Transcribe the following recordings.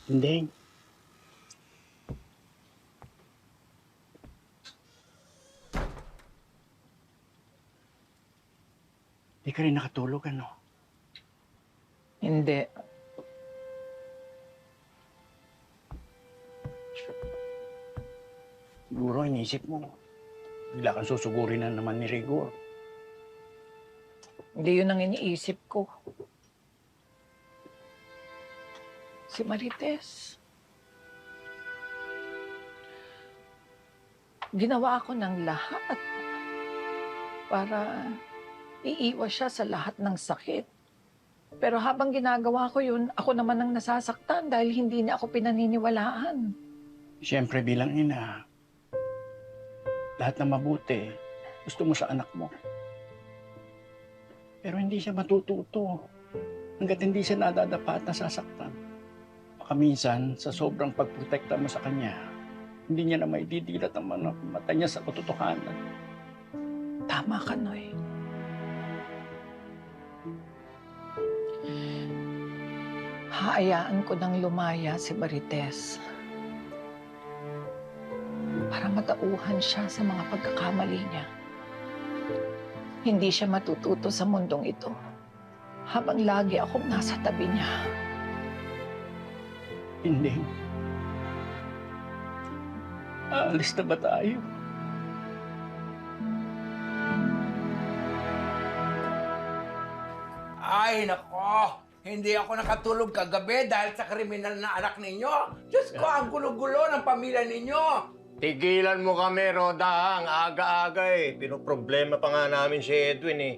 Hindi. Di ka rin nakatulog, ano? Hindi. Siguro inisip mo, bigla kang susugurin na naman ni Rigor. Hindi yun ang iniisip ko. Si Marites. Ginawa ko ng lahat para iiwas siya sa lahat ng sakit. Pero habang ginagawa ko yun, ako naman ang nasasaktan dahil hindi niya ako pinaniniwalaan. Siyempre bilang ina, lahat na mabuti, gusto mo sa anak mo. Pero hindi siya matututo hanggat hindi siya nadadapa at nasasaktan. Baka minsan, sa sobrang pagprotekta mo sa kanya, hindi niya na maididilat ang mata niya sa katotohanan. Tama ka, Noy. Haayaan ko nang lumaya si Marites para matauhan siya sa mga pagkakamali niya. Hindi siya matututo sa mundong ito habang lagi akong nasa tabi niya. Hindi. Aalis na ba tayo? Ay, nako! Hindi ako nakatulog kagabi dahil sa kriminal na anak ninyo. Diyos ko, ang gulo-gulo ng pamilya ninyo. Tigilan mo kami, Roda. Ang aga-aga eh. Pinoproblema pa nga namin si Edwin eh.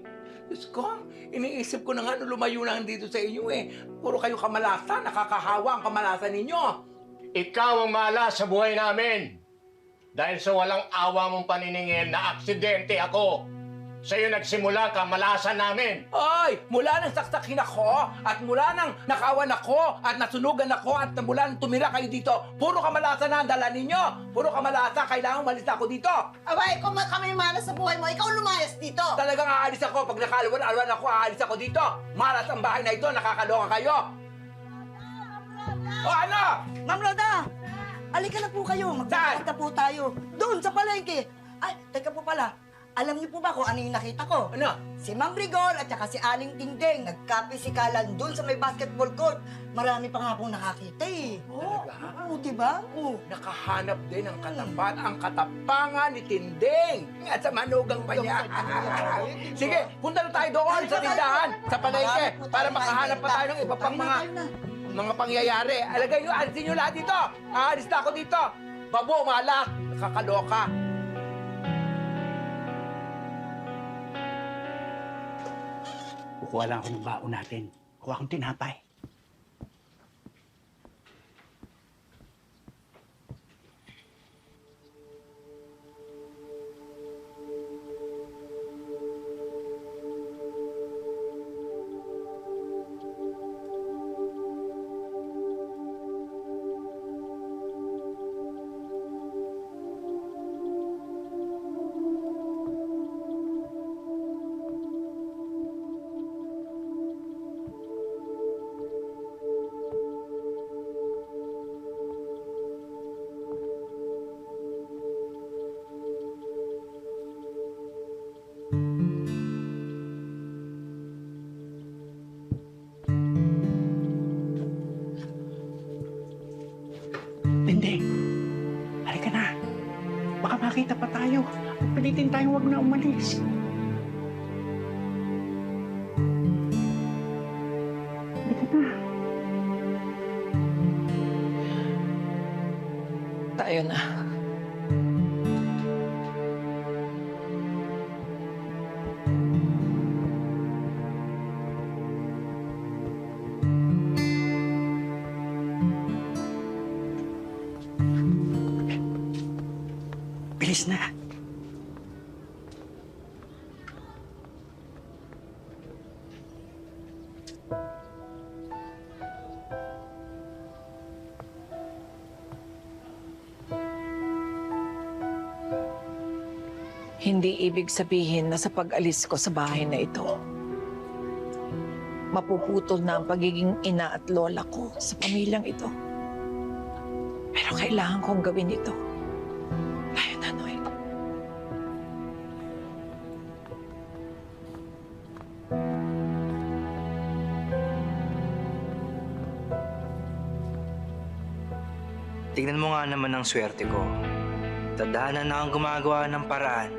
Diyos ko, iniisip ko na nga nung lumayo lang dito sa inyo eh. Puro kayo kamalasan, nakakahawa ang kamalasan ninyo. Ikaw ang malas sa buhay namin. Dahil sa walang awa mong paniningil na aksidente ako. Sa'yo nagsimula kamalasan namin. Ay, mula nang saksakin ako, at mula nang nakawan ako, at nasunugan ako, at mula nang tumira kayo dito, puro kamalasan na ang dala ninyo. Puro kamalasan, kailangan umalis ako dito. Abay, kung kami malas sa buhay mo, ikaw lumayas dito. Talagang aalis ako. Pag nakalawan-alwan ako, aalis ako dito. Maras ang bahay na ito, nakakaloka kayo. O ano? Ma'am Roda, alika na po kayo. Magkakalat na po tayo. Doon sa palengke. Ay, teka po pala. Alam niyo po ba kung ano yung nakita ko? Ano? Si Ma'am Rigor at saka si Aling Tingdeng nagkapisikalan doon sa may basketball court. Marami pa nga pong nakakita eh. Talaga? Oo, diba? Oo. Nakahanap din ang katapat, ang katapangan ni Tinding. At sa manugang pa niya. Sige, punta na tayo doon sa tindahan, sa palengke, para makahanap pa tayo ng iba pang mga pangyayari. Alagay nyo, alisin nyo lahat dito. Aalis na ako dito. Babo, malak, nakakaloka. Kukuha lang ako ng baon natin. Kuha akong tinapay. Tinding, halika na. Baka makita pa tayo. Pilitin tayong wag na umalis. Halika na. Tayo na. Bilis na. Hindi ibig sabihin na sa pag-alis ko sa bahay na ito, mapuputol na ang pagiging ina at lola ko sa pamilyang ito. Pero kailangan kong gawin ito. Tayo na, Noy. Tignan mo nga naman ang swerte ko. Tadhana na akong gumagawa ng paraan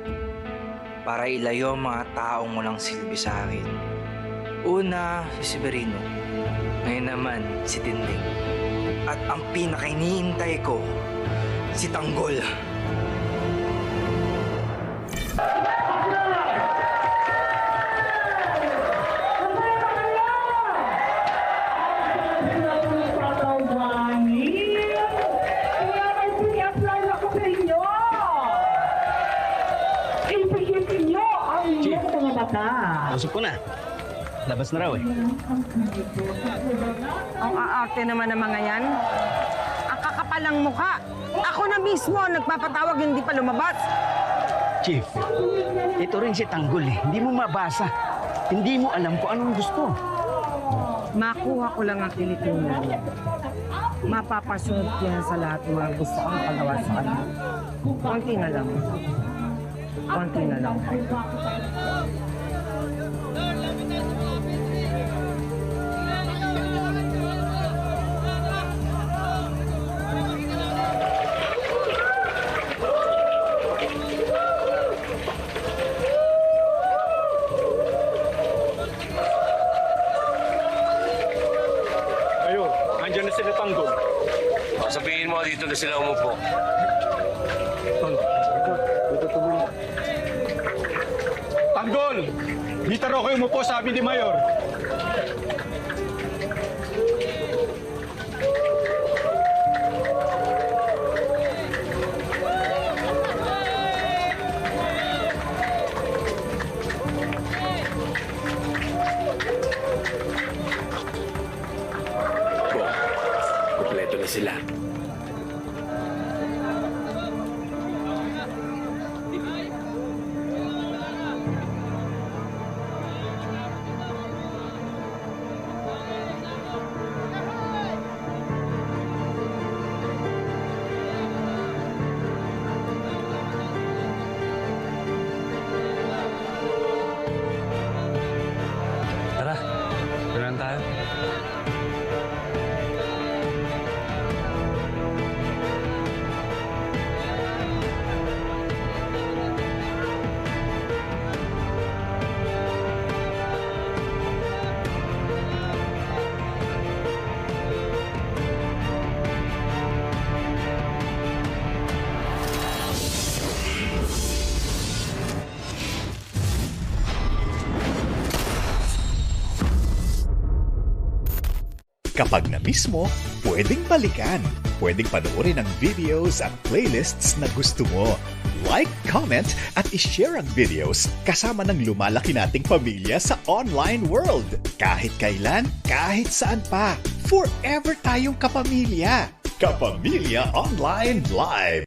para ilayo ang mga taong walang silbi sa akin. Una, si Severino. Ngayon naman, si Tinding. At ang pinaka-iniintay ko, si Tanggol. Usap ko na. Labas na raw eh. Ang aarte naman ng mga yan. Ang kakapalang mukha. Ako na mismo ang nagpapatawag, hindi pa lumabas. Chief, ito rin si Tanggol eh. Hindi mo mabasa. Hindi mo alam kung anong gusto. Makuha ko lang ang Pilipino. Mapapasunod ko yan sa lahat ng mga gusto kong pagawa sa kanya. Konti na lang. Konti na lang. Ayun, andyan na sila Tanggol. Sabihin mo, dito na sila umupo. Tanggol! Dito raw kayo umupo, sabi ni Mayor. Kompleto na sila. Tara, turuan tayo. Kapag na-miss mo, pwedeng balikan. Pwedeng panoorin ang videos at playlists na gusto mo. Like, comment, at ishare ang videos kasama ng lumalaki nating pamilya sa online world. Kahit kailan, kahit saan pa. Forever tayong kapamilya. Kapamilya Online Live.